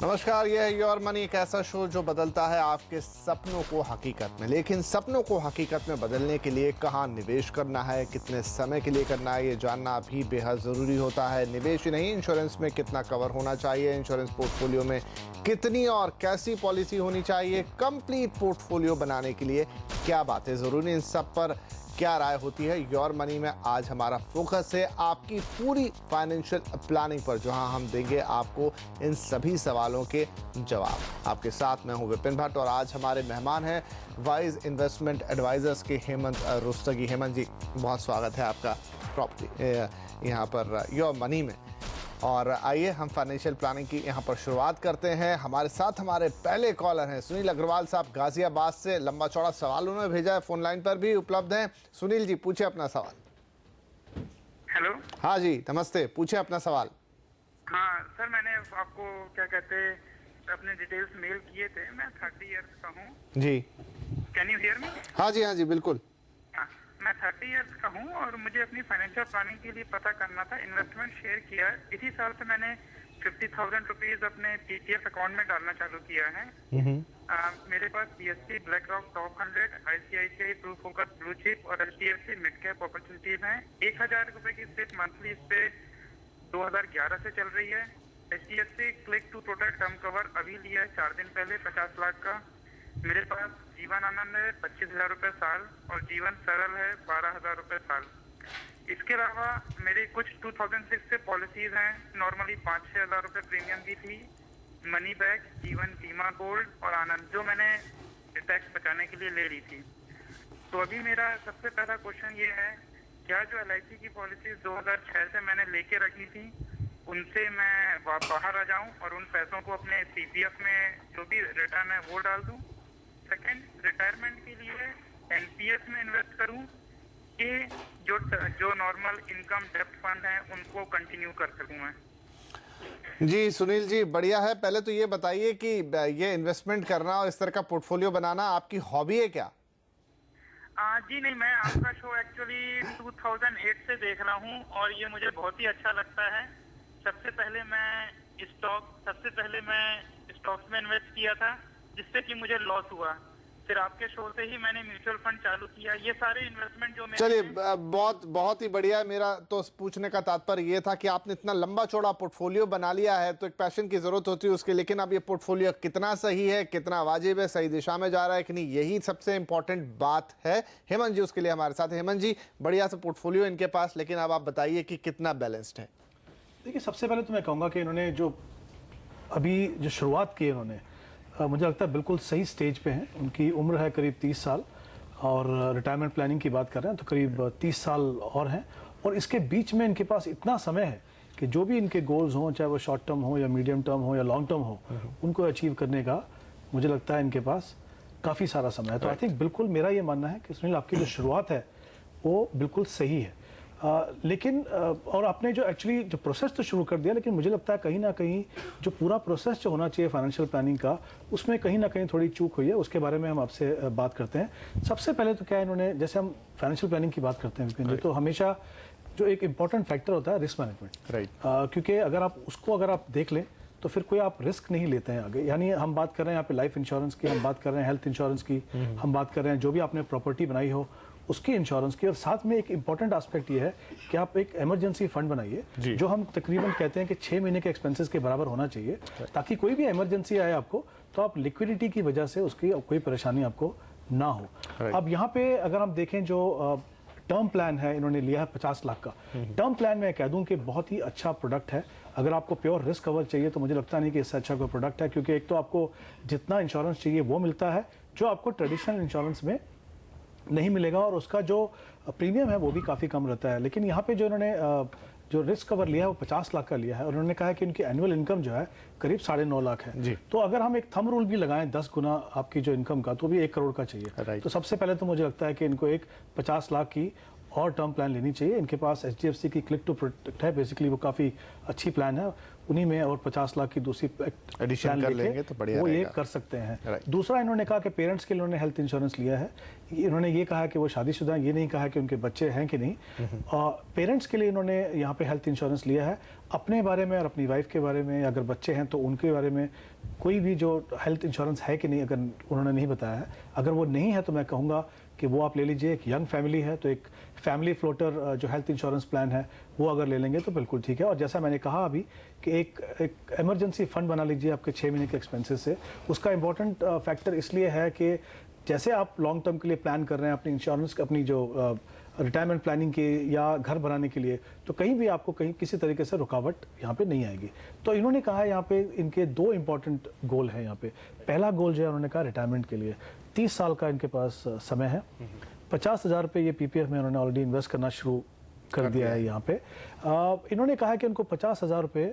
नमस्कार, यह है योर मनी, एक ऐसा शो जो बदलता है आपके सपनों को हकीकत में। लेकिन सपनों को हकीकत में बदलने के लिए कहाँ निवेश करना है, कितने समय के लिए करना है, ये जानना भी बेहद ज़रूरी होता है। निवेश ही नहीं, इंश्योरेंस में कितना कवर होना चाहिए, इंश्योरेंस पोर्टफोलियो में कितनी और कैसी पॉलिसी होनी चाहिए, कंप्लीट पोर्टफोलियो बनाने के लिए क्या बातें ज़रूरी, इन सब पर क्या राय होती है। योर मनी में आज हमारा फोकस है आपकी पूरी फाइनेंशियल प्लानिंग पर, जहां हम देंगे आपको इन सभी सवालों के जवाब। आपके साथ मैं हूं विपिन भट्ट और आज हमारे मेहमान हैं वाइज इन्वेस्टमेंट एडवाइजर्स के हेमंत रुस्तगी। हेमंत जी, बहुत स्वागत है आपका प्रॉपर्टी यहाँ पर योर मनी में। और आइए हम फाइनेंशियल प्लानिंग की यहाँ पर शुरुआत करते हैं। हमारे साथ हमारे पहले कॉलर हैं सुनील अग्रवाल साहब गाजियाबाद से। लंबा चौड़ा सवाल उन्होंने भेजा है, फोन लाइन पर भी उपलब्ध हैं। सुनील जी, पूछे अपना सवाल। हेलो। हाँ जी, नमस्ते, पूछे अपना सवाल। हाँ सर, मैंने आपको क्या कहते अपने डिटेल्स मेल किए थे। मैं 30 इयर्स का हूँ जी। Can you hear me? हाँ जी, बिल्कुल। मैं 30 इयर्स का हूँ और मुझे अपनी फाइनेंशियल प्लानिंग के लिए पता करना था। इन्वेस्टमेंट शेयर किया है, इसी साल से मैंने 50,000 रुपीज अपने पीपीएफ अकाउंट में डालना चालू किया है। मेरे पास BSP, BlackRock top 100, ICICI true focus blue chip और एचडीएफसी मिड कैप अपॉर्चुनिटीज हैं। 1,000 रुपए की सिर्फ मंथली इस पे 2011 से चल रही है। HDFC click to total term cover अभी लिया है 4 दिन पहले 50 लाख का। मेरे पास जीवन आनंद है 25,000 रुपए साल और जीवन सरल है 12,000 रुपए साल। इसके अलावा मेरे कुछ 2006 से पॉलिसीज हैं। नॉर्मली 5-6 हजार रुपए प्रीमियम दी थी। मनी बैक, जीवन बीमा गोल्ड और आनंद, जो मैंने टैक्स बचाने के लिए ले ली थी। तो अभी मेरा सबसे पहला क्वेश्चन ये है, क्या जो एलआईसी की पॉलिसीज 2006 से मैंने लेके रखी थी उनसे मैं बाहर आ जाऊं और उन पैसों को अपने पीपीएफ में जो भी रिटर्न है वो डाल दूं? सेकंड, रिटायरमेंट के लिए एनपीएस में इन्वेस्ट करूं कि जो नॉर्मल इनकम डेप्ट फंड है उनको कंटिन्यू कर सकूं मैं? जी सुनील जी, बढ़िया है। पहले तो ये बताइए कि ये इन्वेस्टमेंट करना और इस तरह का पोर्टफोलियो बनाना आपकी हॉबी है क्या? जी नहीं, मैं आपका शो एक्चुअली 2008 से देख रहा हूँ और ये मुझे बहुत ही अच्छा लगता है। सबसे पहले मैं स्टॉक्स में इन्वेस्ट किया था, जिससे कि मुझे लॉस हुआ। फिर आपके शो से ही मैंने म्यूचुअल फंड चालू किया। ये सारे इन्वेस्टमेंट जो चलिए, बहुत ही बढ़िया है। मेरा तो पूछने का तात्पर्य ये था कि आपने इतना लंबा चौड़ा पोर्टफोलियो बना लिया है तो एक पैशन की जरूरत होती है उसके, लेकिन अब ये पोर्टफोलियो कितना सही है, कितना वाजिब है, सही दिशा में जा रहा है कि नहीं, यही सबसे इंपॉर्टेंट बात है। हेमंत जी उसके लिए हमारे साथ है। हेमंत जी, बढ़िया सा पोर्टफोलियो इनके पास, लेकिन अब आप बताइए कि कितना बैलेंस्ड है। देखिए, सबसे पहले तो मैं कहूँगा कि इन्होंने जो शुरुआत की इन्होंने, मुझे लगता है बिल्कुल सही स्टेज पे हैं। उनकी उम्र है करीब 30 साल और रिटायरमेंट प्लानिंग की बात कर रहे हैं तो करीब 30 साल और हैं। और इसके बीच में इनके पास इतना समय है कि जो भी इनके गोल्स हों, चाहे वो शॉर्ट टर्म हो या मीडियम टर्म हो या लॉन्ग टर्म हो, उनको अचीव करने का मुझे लगता है इनके पास काफ़ी सारा समय है। तो आई थिंक बिल्कुल मेरा ये मानना है कि सुनील, आपकी जो शुरुआत है वो बिल्कुल सही है। लेकिन और आपने जो एक्चुअली जो प्रोसेस तो शुरू कर दिया, लेकिन मुझे लगता है कहीं ना कहीं जो पूरा प्रोसेस जो होना चाहिए फाइनेंशियल प्लानिंग का, उसमें कहीं ना कहीं थोड़ी चूक हुई है। उसके बारे में हम आपसे बात करते हैं। सबसे पहले तो क्या इन्होंने, जैसे हम फाइनेंशियल प्लानिंग की बात करते हैं तो हमेशा जो एक इंपॉर्टेंट फैक्टर होता है रिस्क मैनेजमेंट, राइट। क्योंकि अगर आप देख लें तो फिर कोई आप रिस्क नहीं लेते हैं आगे। यानी हम बात कर रहे हैं यहाँ पे लाइफ इंश्योरेंस की, हम बात कर रहे हैं हेल्थ इंश्योरेंस की, हम बात कर रहे हैं जो भी आपने प्रॉपर्टी बनाई हो उसकी इंश्योरेंस की। और साथ में एक इंपॉर्टेंट एस्पेक्ट ये है कि आप एक इमरजेंसी फंड बनाइए जो हम तकरीबन कहते हैं कि 6 महीने के एक्सपेंसेस के बराबर होना चाहिए, ताकि कोई भी इमरजेंसी आए आपको तो आप लिक्विडिटी की वजह से उसकी कोई परेशानी आपको ना हो। अब यहाँ पे अगर हम देखें जो टर्म प्लान है इन्होंने लिया है 50 लाख का। टर्म प्लान मैं कह दूं कि बहुत ही अच्छा प्रोडक्ट है। अगर आपको प्योर रिस्क कवर चाहिए तो मुझे लगता नहीं कि इससे अच्छा कोई प्रोडक्ट है, क्योंकि एक तो आपको जितना इंश्योरेंस चाहिए वो मिलता है जो आपको ट्रेडिशनल इंश्योरेंस में नहीं मिलेगा, और उसका जो प्रीमियम है वो भी काफ़ी कम रहता है। लेकिन यहाँ पे जो इन्होंने जो रिस्क कवर लिया है वो 50 लाख का लिया है और उन्होंने कहा है कि इनकी एनुअल इनकम जो है करीब 9.5 लाख है। तो अगर हम एक थंब रूल भी लगाएं 10 गुना आपकी जो इनकम का, तो भी 1 करोड़ का चाहिए। तो सबसे पहले तो मुझे लगता है कि इनको एक 50 लाख की और टर्म प्लान लेनी चाहिए। इनके पास HDFC की क्लिक टू प्रोटेक्ट है, बेसिकली वो काफ़ी अच्छी प्लान है, उन्हीं में और 50 लाख की दूसरी एडिशन कर लेंगे तो बढ़िया वो ये रहेगा। कर सकते हैं। Right. दूसरा इन्होंने कहा कि पेरेंट्स के लिए उन्होंने हेल्थ इंश्योरेंस लिया है। इन्होंने ये कहा कि वो शादीशुदा, ये नहीं कहा कि उनके बच्चे हैं कि नहीं। पेरेंट्स के लिए इन्होंने यहाँ पे हेल्थ इंश्योरेंस लिया है। अपने बारे में और अपनी वाइफ के बारे में, अगर बच्चे हैं तो उनके बारे में कोई भी जो हेल्थ इंश्योरेंस है कि नहीं, अगर उन्होंने नहीं बताया है, अगर वो नहीं है तो मैं कहूँगा कि वो आप ले लीजिए। एक यंग फैमिली है तो एक फैमिली फ्लोटर जो हेल्थ इंश्योरेंस प्लान है वो अगर ले लेंगे तो बिल्कुल ठीक है। और जैसा मैंने कहा अभी कि एक इमरजेंसी फंड बना लीजिए आपके 6 महीने के एक्सपेंसेस से। उसका इंपॉर्टेंट फैक्टर इसलिए है कि जैसे आप लॉन्ग टर्म के लिए प्लान कर रहे हैं अपनी इंश्योरेंस, अपनी जो रिटायरमेंट प्लानिंग के या घर बनाने के लिए, तो कहीं भी आपको कहीं किसी तरीके से रुकावट यहाँ पे नहीं आएगी। तो इन्होंने कहा यहाँ पे इनके 2 इंपॉर्टेंट गोल हैं यहाँ पे। पहला गोल जो है उन्होंने कहा रिटायरमेंट के लिए 30 साल का इनके पास समय है। 50,000 रुपये ये PPF में उन्होंने ऑलरेडी इन्वेस्ट करना शुरू कर दिया है यहाँ पे। इन्होंने कहा कि उनको 50,000 रुपये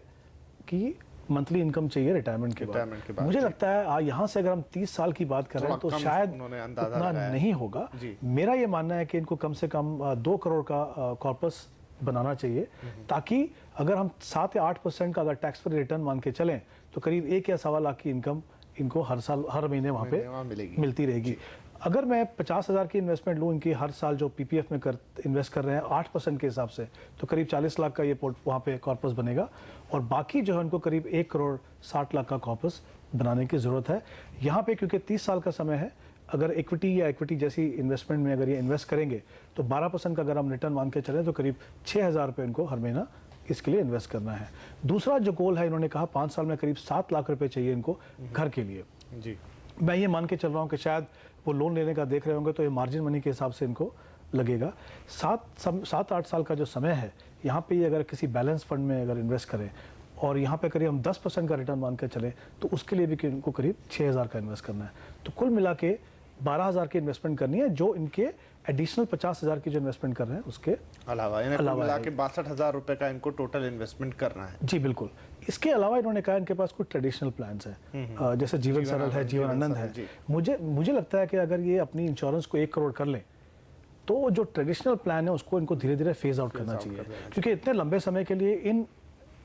की मंथली इनकम चाहिए रिटायरमेंट के बाद। मुझे लगता है यहाँ से अगर हम 30 साल की बात कर रहे हैं तो शायद उतना नहीं होगा। मेरा ये मानना है कि इनको कम से कम 2 करोड़ का कॉर्पस बनाना चाहिए, ताकि अगर हम 7 या 8% का अगर टैक्स फ्री रिटर्न मान के चलें तो करीब 1 या सवा लाख की इनकम इनको हर साल हर महीने वहाँ पे मिलती रहेगी। अगर मैं 50,000 की इन्वेस्टमेंट लूँ इनकी हर साल जो PPF में इन्वेस्ट कर रहे हैं 8% के हिसाब से, तो करीब 40 लाख का ये वहाँ पे कॉर्पस बनेगा। और बाकी जो है उनको करीब 1 करोड़ 60 लाख का कॉर्पस बनाने की ज़रूरत है यहाँ पे, क्योंकि 30 साल का समय है। अगर इक्विटी जैसी इन्वेस्टमेंट में अगर ये इन्वेस्ट करेंगे तो 12% का अगर हम रिटर्न मान के चलें तो करीब 6,000 रुपये इनको हर महीना इसके लिए इन्वेस्ट करना है। दूसरा जो गोल है, इन्होंने कहा 5 साल में करीब 7 लाख रुपए चाहिए इनको घर के लिए। जी, मैं ये मान के चल रहा हूँ कि शायद वो लोन लेने का देख रहे होंगे तो ये मार्जिन मनी के हिसाब से इनको लगेगा। 7-8 साल का जो समय है यहाँ पे ये अगर किसी बैलेंस फंड में अगर इन्वेस्ट करें और यहाँ पे करीब हम 10% का रिटर्न मान कर चलें तो उसके लिए भी इनको करीब 6,000 का इन्वेस्ट करना है। तो कुल मिला के 12,000 की इन्वेस्टमेंट करनी है, जो इनके एडिशनल 50,000 की जो इन्वेस्टमेंट कर रहे हैं उसके अलावा मिला के 62,000 रुपए का इनको टोटल इन्वेस्टमेंट करना है। जी बिल्कुल। इसके अलावा इन्होंने कहा इनके पास कुछ ट्रेडिशनल प्लान्स हैं, जैसे जीवन सरल है, जीवन आनंद है। मुझे लगता है कि अगर ये अपनी इंश्योरेंस को 1 करोड़ कर लें तो जो ट्रेडिशनल प्लान है उसको इनको धीरे धीरे फेज आउट करना चाहिए, क्योंकि इतने लंबे समय के लिए इन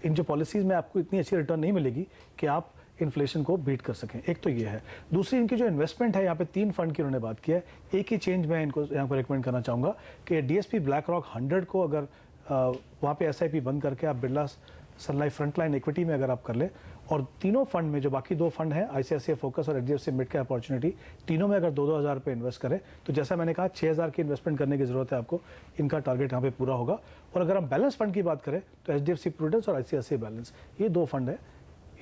जो पॉलिसीज में आपको इतनी अच्छी रिटर्न नहीं मिलेगी कि आप इन्फ्लेशन को बीट कर सकें। एक तो ये है। दूसरी, इनकी जो इन्वेस्टमेंट है, यहाँ पे 3 फंड की उन्होंने बात की है। एक ही चेंज मैं इनको यहाँ पर रिकमेंड करना चाहूँगा कि DSP BlackRock 100 को अगर वहाँ पे SIP बंद करके आप बिरला सन लाइफ फ्रंटलाइन इक्विटी में अगर आप कर ले, और तीनों फंड में जो बाकी 2 फंड हैं ICICI फोकस और HDFC मिड कैप अपॉर्चुनिटी, तीनों में अगर 2-2 हज़ार रुपये इन्वेस्ट करें तो जैसा मैंने कहा 6,000 की इन्वेस्टमेंट करने की जरूरत है आपको। इनका टारगेट यहाँ पे पूरा होगा। और अगर हम बैलेंस फंड की बात करें तो HDFC प्रूडेंस और ICICI बैलेंस, ये 2 फंड है,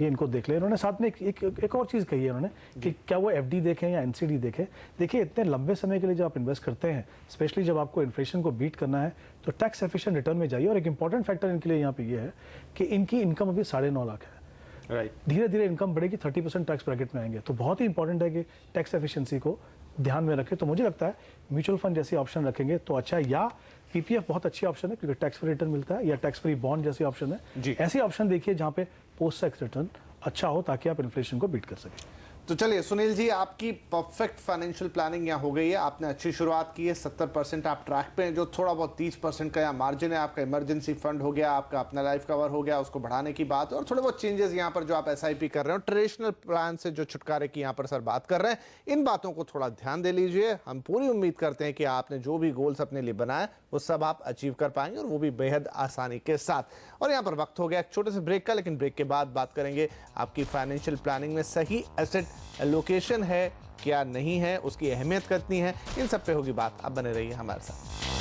ये इनको देख ले। इन्होंने साथ में एक और चीज़ कही है उन्होंने कि क्या वो FD देखें या NCD देखें। देखिए, इतने लंबे समय के लिए जब आप इन्वेस्ट करते हैं, स्पेशली जब आपको इन्फ्लेशन को बीट करना है, तो टैक्स एफिशिएंट रिटर्न में जाइए। और एक इंपॉर्टेंट फैक्टर इनके लिए यहाँ पे ये है कि इनकी इनकम अभी 9.5 लाख है। राइट, धीरे धीरे इनकम बढ़ेगी, 30% टैक्स ब्रैकेट में आएंगे। तो बहुत ही इंपॉर्टेंट है कि टैक्स एफिशिएंसी को ध्यान में रखें। तो मुझे लगता है म्यूचुअल फंड जैसे ऑप्शन रखेंगे तो अच्छा है, या PPF बहुत अच्छी ऑप्शन है क्योंकि टैक्स फ्री रिटर्न मिलता है, या टैक्स फ्री बॉन्ड जैसी ऑप्शन है। ऐसी ऑप्शन देखिए जहाँ पे पोस्ट टैक्स रिटर्न अच्छा हो, ताकि आप इन्फ्लेशन को बीट कर सकें। तो चलिए सुनील जी, आपकी परफेक्ट फाइनेंशियल प्लानिंग यहाँ हो गई है। आपने अच्छी शुरुआत की है, 70% आप ट्रैक पे हैं। जो थोड़ा बहुत 30% का यहाँ मार्जिन है, आपका इमरजेंसी फंड हो गया, आपका अपना लाइफ कवर हो गया, उसको बढ़ाने की बात, और थोड़े बहुत चेंजेस यहाँ पर जो आप SIP कर रहे हो, ट्रेडिशनल प्लान से जो छुटकारे की यहाँ पर सर बात कर रहे हैं, इन बातों को थोड़ा ध्यान दे लीजिए। हम पूरी उम्मीद करते हैं कि आपने जो भी गोल्स अपने लिए बनाए वो सब आप अचीव कर पाएंगे, और वो भी बेहद आसानी के साथ। और यहाँ पर वक्त हो गया एक छोटे से ब्रेक का, लेकिन ब्रेक के बाद बात करेंगे आपकी फाइनेंशियल प्लानिंग में सही एसेट एलोकेशन है क्या नहीं है, उसकी अहमियत कितनी है, इन सब पे होगी बात। आप बने रहिए हमारे साथ।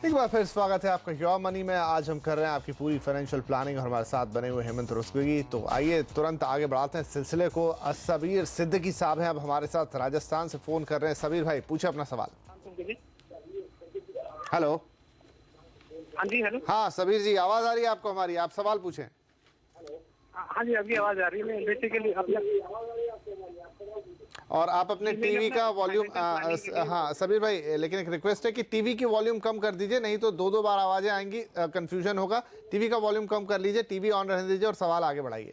एक बार फिर स्वागत है आपका योर मनी में। आज हम कर रहे हैं आपकी पूरी फाइनेंशियल प्लानिंग, और हमारे साथ बने हुए हेमंत रुस्तगी। तो आइए तुरंत आगे बढ़ाते हैं सिलसिले को। सबीर सिद्दीकी साहब हैं अब हमारे साथ, राजस्थान से फोन कर रहे हैं। सबीर भाई, पूछे अपना सवाल। हेलो। हाँ जी, हेलो। हाँ सबीर जी, आवाज आ रही है आपको हमारी? आप सवाल पूछें। हाँ जी, अभी आवाज आ रही है। मैं बेसिकली अपना और आप अपने टीवी का वॉल्यूम, हाँ सबीर भाई, लेकिन एक रिक्वेस्ट है कि टीवी की वॉल्यूम कम कर दीजिए, नहीं तो दो बार आवाजें आएंगी, कंफ्यूजन होगा। टीवी का वॉल्यूम कम कर लीजिए, टीवी ऑन रहने दीजिए और सवाल आगे बढ़ाइए।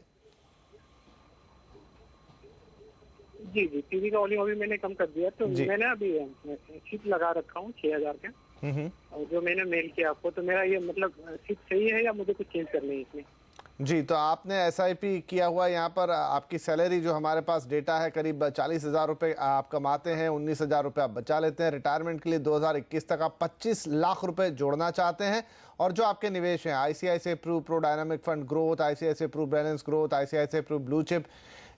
जी जी, टीवी का वॉल्यूम अभी मैंने कम कर दिया। तो मैंने अभी चिप लगा रखा हूँ 6000 का, और जो मैंने मेल किया आपको, तो मेरा ये मतलब चिप सही है या मुझे कुछ चेंज करनी है इसमें? जी, तो आपने एसआईपी किया हुआ, यहाँ पर आपकी सैलरी जो हमारे पास डेटा है करीब 40,000 रुपये आप कमाते हैं, 19,000 रुपये आप बचा लेते हैं। रिटायरमेंट के लिए 2021 तक आप 25 लाख रुपए जोड़ना चाहते हैं। और जो आपके निवेश हैं, ICICI pro dynamic fund growth, ICICI pro balance growth, ICICI pro blue chip,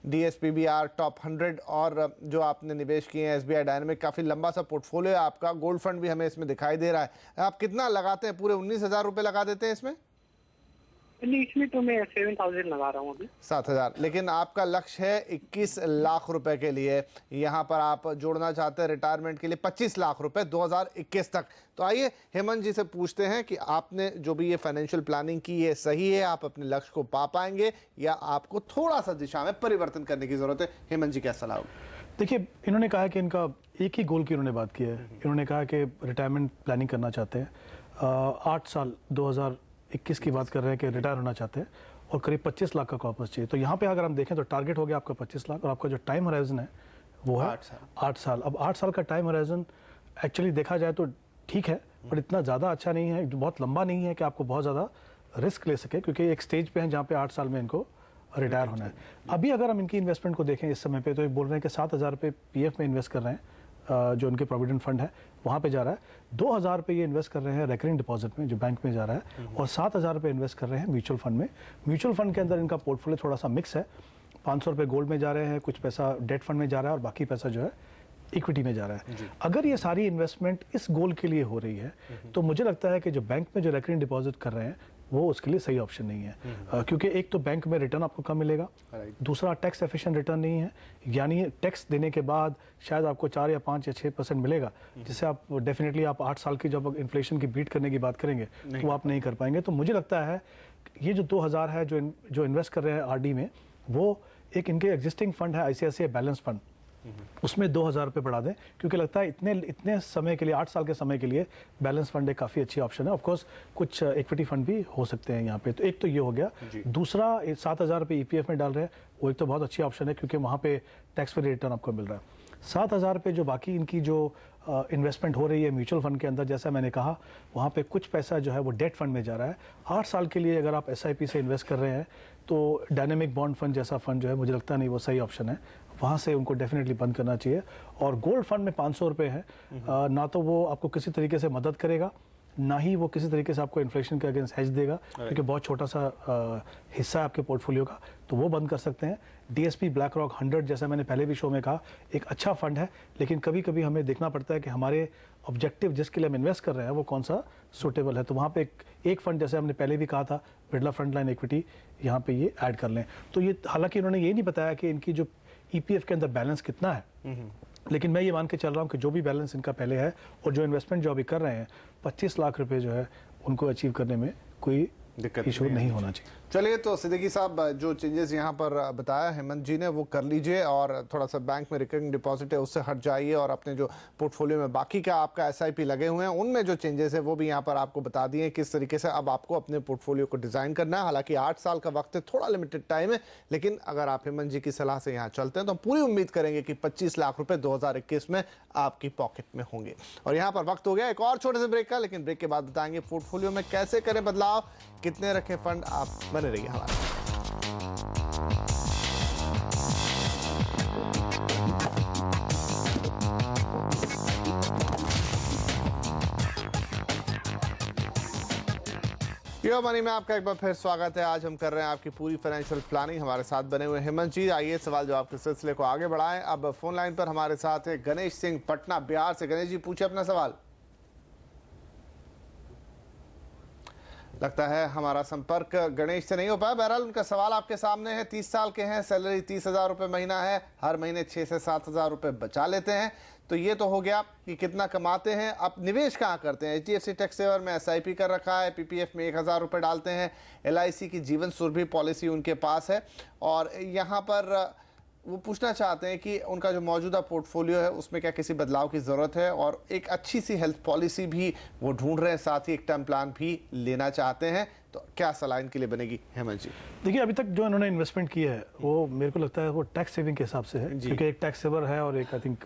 DSPBR top 100, और जो आपने निवेश किए हैं SBI डायनामिक, काफ़ी लंबा सा पोर्टफोलियो है आपका। गोल्ड फंड भी हमें इसमें दिखाई दे रहा है। आप कितना लगाते हैं? पूरे 19,000 रुपये लगा देते हैं इसमें? नहीं, इसमें तो मैं 7,000 लगा रहा हूँ अभी। 7,000, लेकिन आपका लक्ष्य है 21 लाख रुपए के लिए। यहाँ पर आप जोड़ना चाहते हैं रिटायरमेंट के लिए 25 लाख रुपए 2021 तक। तो आइए हेमंत जी से पूछते हैं कि आपने जो भी ये फाइनेंशियल प्लानिंग की, ये सही है? आप अपने लक्ष्य को पा पाएंगे या आपको थोड़ा सा दिशा में परिवर्तन करने की जरूरत है? हेमंत जी, क्या सलाह होगी? देखिए, इन्होंने कहा कि इनका एक ही गोल की इन्होंने बात की है। इन्होंने कहा कि रिटायरमेंट प्लानिंग करना चाहते हैं, 8 साल 2021 की बात कर रहे हैं कि रिटायर होना चाहते हैं, और करीब 25 लाख का कॉर्पस चाहिए। तो यहाँ पे अगर हम देखें तो टारगेट हो गया आपका 25 लाख, और आपका जो टाइम होराइजन है वो है 8 साल। अब 8 साल का टाइम होराइजन एक्चुअली देखा जाए तो ठीक है, पर इतना ज़्यादा अच्छा नहीं है, बहुत लंबा नहीं है कि आपको बहुत ज़्यादा रिस्क ले सके, क्योंकि एक स्टेज पे हैं जहाँ पे 8 साल में इनको रिटायर होना है। अभी अगर हम इनकी इन्वेस्टमेंट को देखें इस समय पे, तो ये बोल रहे हैं कि 7,000 रुपये PF में इन्वेस्ट कर रहे हैं, जो उनके प्रोविडेंट फंड है वहाँ पे जा रहा है। 2,000 रुपये ये इन्वेस्ट कर रहे हैं रेकरिंग डिपॉजिट में जो बैंक में जा रहा है, और 7,000 रुपये इन्वेस्ट कर रहे हैं म्यूचुअल फंड में। म्यूचुअल फंड के अंदर इनका पोर्टफोलियो थोड़ा सा मिक्स है, 500 रुपये गोल्ड में जा रहे हैं, कुछ पैसा डेट फंड में जा रहा है, और बाकी पैसा जो है इक्विटी में जा रहा है। अगर ये सारी इन्वेस्टमेंट इस गोल के लिए हो रही है, तो मुझे लगता है कि जो बैंक में जो रेकरिंग डिपॉजिट कर रहे हैं वो उसके लिए सही ऑप्शन नहीं है, क्योंकि एक तो बैंक में रिटर्न आपको कम मिलेगा, दूसरा टैक्स एफिशिएंट रिटर्न नहीं है, यानी टैक्स देने के बाद शायद आपको 4 या 5 या 6% मिलेगा, जिससे आप डेफिनेटली आप 8 साल की जब इन्फ्लेशन की बीट करने की बात करेंगे तो आप नहीं कर पाएंगे। तो मुझे लगता है ये जो 2,000 है जो इन्वेस्ट कर रहे हैं RD में, वो एक इनके एग्जिस्टिंग फंड है ICICI बैलेंस फंड, उसमें 2,000 रुपये बढ़ा दें, क्योंकि लगता है इतने समय के लिए, 8 साल के समय के लिए बैलेंस फंड एक काफ़ी अच्छी ऑप्शन है। ऑफ कोर्स कुछ इक्विटी फंड भी हो सकते हैं यहाँ पे। तो एक तो ये हो गया, दूसरा 7,000 रुपये EPF में डाल रहे हैं, वो एक तो बहुत अच्छी ऑप्शन है, क्योंकि वहाँ पे टैक्स फ्री रिटर्न आपको मिल रहा है। 7,000 रुपये जो बाकी इनकी जो इन्वेस्टमेंट हो रही है म्यूचुअल फंड के अंदर, जैसा मैंने कहा, वहाँ पे कुछ पैसा जो है वो डेट फंड में जा रहा है। 8 साल के लिए अगर आप SIP से इन्वेस्ट कर रहे हैं, तो डायनेमिक बॉन्ड फंड जैसा फंड जो है, मुझे लगता नहीं वो सही ऑप्शन है, वहाँ से उनको डेफिनेटली बंद करना चाहिए। और गोल्ड फंड में 500 रुपये है, ना तो वो आपको किसी तरीके से मदद करेगा, ना ही वो किसी तरीके से आपको इन्फ्लेशन के अगेंस्ट हेज देगा, क्योंकि बहुत छोटा सा हिस्सा है आपके पोर्टफोलियो का, तो वो बंद कर सकते हैं। DSP BlackRock 100, जैसा मैंने पहले भी शो में कहा, एक अच्छा फंड है, लेकिन कभी कभी हमें देखना पड़ता है कि हमारे ऑब्जेक्टिव जिसके लिए हम इन्वेस्ट कर रहे हैं वो कौन सा सूटेबल है। तो वहाँ पे एक फंड, जैसे हमने पहले भी कहा था, बिरला फ्रंटलाइन इक्विटी, यहाँ पे ये ऐड कर लें। तो ये, हालांकि इन्होंने ये नहीं बताया कि इनकी जो EPF के अंदर बैलेंस कितना है, लेकिन मैं ये मान के चल रहा हूँ कि जो भी बैलेंस इनका पहले है और जो इन्वेस्टमेंट जो अभी कर रहे हैं, 25 लाख रुपए जो है उनको अचीव करने में कोई दिक्कत इशू नहीं होना चाहिए। चलिए, तो सिद्दीकी साहब, जो चेंजेस यहाँ पर बताया हेमंत जी ने वो कर लीजिए, और थोड़ा सा बैंक में रिकरिंग डिपॉजिट है उससे हट जाइए, और अपने जो पोर्टफोलियो में बाकी का आपका SIP लगे हुए हैं उनमें जो चेंजेस है वो भी यहाँ पर आपको बता दिए किस तरीके से अब आपको अपने पोर्टफोलियो को डिजाइन करना है। हालांकि 8 साल का वक्त है, थोड़ा लिमिटेड टाइम है, लेकिन अगर आप हेमंत जी की सलाह से यहाँ चलते हैं तो हम पूरी उम्मीद करेंगे कि 25 लाख रुपए 2021 में आपकी पॉकेट में होंगे। और यहाँ पर वक्त हो गया एक और छोटे से ब्रेक का, लेकिन ब्रेक के बाद बताएंगे पोर्टफोलियो में कैसे करें बदलाव, कितने रखें फंड। आप बने रहिए हमारे। यो मनी में आपका एक बार फिर स्वागत है। आज हम कर रहे हैं आपकी पूरी फाइनेंशियल प्लानिंग। हमारे साथ बने हुए हेमंत जी। आइए सवाल जवाब के सिलसिले को आगे बढ़ाएं। अब फोन लाइन पर हमारे साथ है गणेश सिंह, पटना बिहार से। गणेश जी, पूछे अपना सवाल। लगता है हमारा संपर्क गणेश से नहीं हो पाया। बहरहाल उनका सवाल आपके सामने है। 30 साल के हैं, सैलरी 30,000 रुपये महीना है, हर महीने 6 से 7,000 रुपये बचा लेते हैं। तो ये तो हो गया कि कितना कमाते हैं। अब निवेश कहाँ करते हैं? HDFC टैक्स सेवर में SIP कर रखा है, PPF में 1,000 रुपये डालते हैं, LIC की जीवन सुरभि पॉलिसी उनके पास है, और यहाँ पर वो पूछना चाहते हैं कि उनका जो मौजूदा पोर्टफोलियो है उसमें क्या किसी बदलाव की ज़रूरत है, और एक अच्छी सी हेल्थ पॉलिसी भी वो ढूंढ रहे हैं, साथ ही एक टर्म प्लान भी लेना चाहते हैं, तो क्या सलाह इनके लिए बनेगी हेमंत जी? देखिए, अभी तक जो इन्होंने इन्वेस्टमेंट की है वो मेरे को लगता है वो टैक्स सेविंग के हिसाब से है, क्योंकि एक टैक्स सेवर है और एक आई थिंक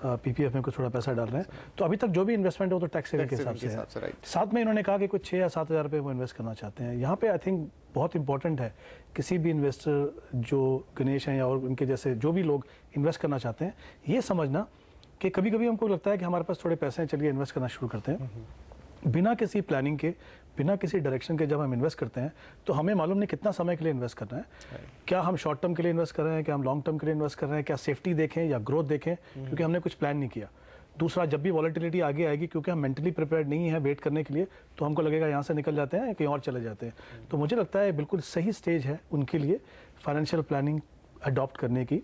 पीपीएफ में कुछ थोड़ा पैसा डाल रहे हैं, तो अभी तक जो भी इन्वेस्टमेंट है वो तो टैक्स सेविंग के हिसाब से है। साथ में इन्होंने कहा कि कुछ 6 या 7 हज़ार रुपये वो इन्वेस्ट करना चाहते हैं। यहाँ पे आई थिंक बहुत इंपॉर्टेंट है किसी भी इन्वेस्टर, जो गणेश हैं या और उनके जैसे जो भी लोग इन्वेस्ट करना चाहते हैं, ये समझना कि कभी कभी हमको लगता है कि हमारे पास थोड़े पैसे हैं, चलिए इन्वेस्ट करना शुरू करते हैं। बिना किसी प्लानिंग के, बिना किसी डायरेक्शन के जब हम इन्वेस्ट करते हैं तो हमें मालूम नहीं कितना समय के लिए इन्वेस्ट करना है। क्या हम शॉर्ट टर्म के लिए इन्वेस्ट कर रहे हैं, क्या हम लॉन्ग टर्म के लिए इन्वेस्ट कर रहे हैं, क्या सेफ्टी देखें या ग्रोथ देखें, क्योंकि हमने कुछ प्लान नहीं किया। दूसरा, जब भी वॉलेटिलिटी आगे आएगी, क्योंकि हम मेंटली प्रिपेयर्ड नहीं है वेट करने के लिए, तो हमको लगेगा यहाँ से निकल जाते हैं कहीं और चले जाते हैं। तो मुझे लगता है बिल्कुल सही स्टेज है उनके लिए फाइनेंशियल प्लानिंग अडॉप्ट करने की।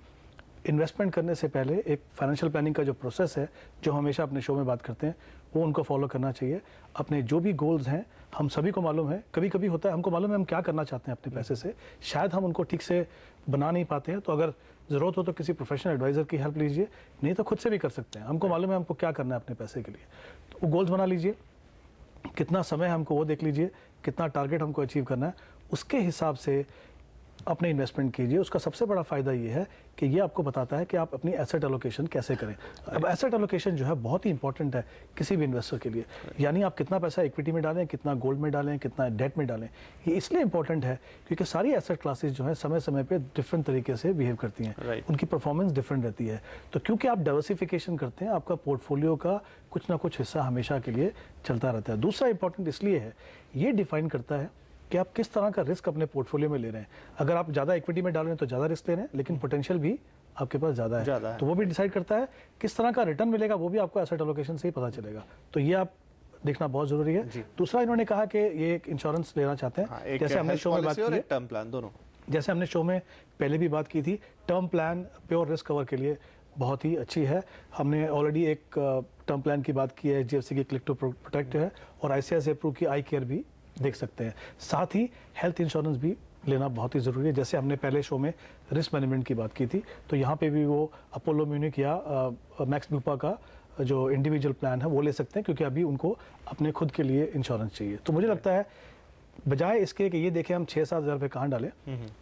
इन्वेस्टमेंट करने से पहले एक फाइनेंशियल प्लानिंग का जो प्रोसेस है, जो हमेशा अपने शो में बात करते हैं, वो उनको फॉलो करना चाहिए। अपने जो भी गोल्स हैं, हम सभी को मालूम है, कभी कभी होता है हमको मालूम है हम क्या करना चाहते हैं अपने पैसे से, शायद हम उनको ठीक से बना नहीं पाते हैं, तो अगर ज़रूरत हो तो किसी प्रोफेशनल एडवाइज़र की हेल्प लीजिए, नहीं तो खुद से भी कर सकते हैं। हमको मालूम है हमको क्या करना है अपने पैसे के लिए, तो वो गोल्स बना लीजिए, कितना समय हमको वो देख लीजिए, कितना टारगेट हमको अचीव करना है, उसके हिसाब से अपने इन्वेस्टमेंट कीजिए। उसका सबसे बड़ा फ़ायदा ये है कि ये आपको बताता है कि आप अपनी एसेट एलोकेशन कैसे करें। अब एसेट एलोकेशन जो है बहुत ही इंपॉर्टेंट है किसी भी इन्वेस्टर के लिए, यानी आप कितना पैसा इक्विटी में डालें, कितना गोल्ड में डालें, कितना डेट में डालें। ये इसलिए इंपॉर्टेंट है क्योंकि सारी एसेट क्लासेस जो है समय समय पे डिफरेंट तरीके से बिहेव करती हैं, उनकी परफॉर्मेंस डिफरेंट रहती है। तो क्योंकि आप डाइवर्सिफिकेशन करते हैं, आपका पोर्टफोलियो का कुछ ना कुछ हिस्सा हमेशा के लिए चलता रहता है। दूसरा इंपॉर्टेंट इसलिए है, ये डिफाइन करता है कि आप किस तरह का रिस्क अपने पोर्टफोलियो में ले रहे हैं। अगर आप ज़्यादा इक्विटी में डाल रहे हैं तो ज़्यादा रिस्क ले रहे हैं, लेकिन पोटेंशियल भी आपके पास ज़्यादा है, तो वो भी डिसाइड करता है किस तरह का रिटर्न मिलेगा, वो भी आपको एसेट एलोकेशन से ही पता चलेगा। तो ये आप देखना बहुत जरूरी है। दूसरा, इन्होंने कहा कि ये एक इंश्योरेंस लेना चाहते हैं, जैसे हमने शो में बात की, टर्म प्लान दोनों, जैसे हमने शो में पहले भी बात की थी, term plan pure risk cover के लिए बहुत ही अच्छी है। हमने ऑलरेडी एक टर्म प्लान की बात की है, एचडीएफसी की क्लिक टू प्रोटेक्ट है, और आईसीआईसीआई प्रू की आई केयर भी देख सकते हैं। साथ ही हेल्थ इंश्योरेंस भी लेना बहुत ही ज़रूरी है। जैसे हमने पहले शो में रिस्क मैनेजमेंट की बात की थी, तो यहाँ पे भी वो अपोलो म्यूनिक या मैक्स बुपा का जो इंडिविजुअल प्लान है वो ले सकते हैं, क्योंकि अभी उनको अपने खुद के लिए इंश्योरेंस चाहिए। तो मुझे लगता है बजाय इसके कि ये देखें हम 6-7 हज़ार रुपये कहाँ डालें,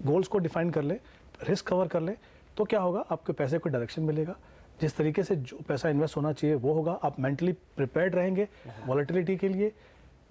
गोल्स को डिफाइन कर लें, रिस्क कवर कर लें, तो क्या होगा, आपके पैसे को डायरेक्शन मिलेगा। जिस तरीके से जो पैसा इन्वेस्ट होना चाहिए वो होगा, आप मेंटली प्रिपेयर्ड रहेंगे वॉलेटिलिटी के लिए,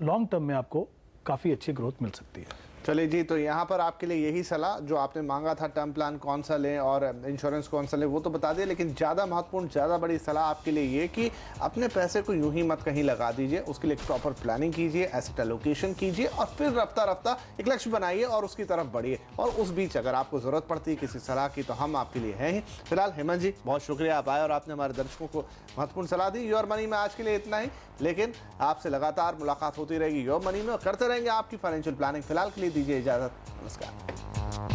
लॉन्ग टर्म में आपको काफ़ी अच्छी ग्रोथ मिल सकती है। चलिए जी, तो यहाँ पर आपके लिए यही सलाह जो आपने मांगा था, टर्म प्लान कौन सा लें और इंश्योरेंस कौन सा लें, वो तो बता दिए, लेकिन ज़्यादा महत्वपूर्ण, ज़्यादा बड़ी सलाह आपके लिए ये कि अपने पैसे को यूं ही मत कहीं लगा दीजिए, उसके लिए एक प्रॉपर प्लानिंग कीजिए, एसेट एलोकेशन कीजिए, और फिर रफ्ता रफ्ता एक लक्ष्य बनाइए और उसकी तरफ बढ़िए। और उस बीच अगर आपको ज़रूरत पड़ती है किसी सलाह की, तो हम आपके लिए हैं ही। फिलहाल हेमंत जी, बहुत शुक्रिया, आप आए और आपने हमारे दर्शकों को महत्वपूर्ण सलाह दी। योर मनी में आज के लिए इतना ही, लेकिन आपसे लगातार मुलाकात होती रहेगी योर मनी में, और करते रहेंगे आपकी फाइनेंशियल प्लानिंग। फिलहाल के लिए दीजिए इजाज़त, नमस्कार।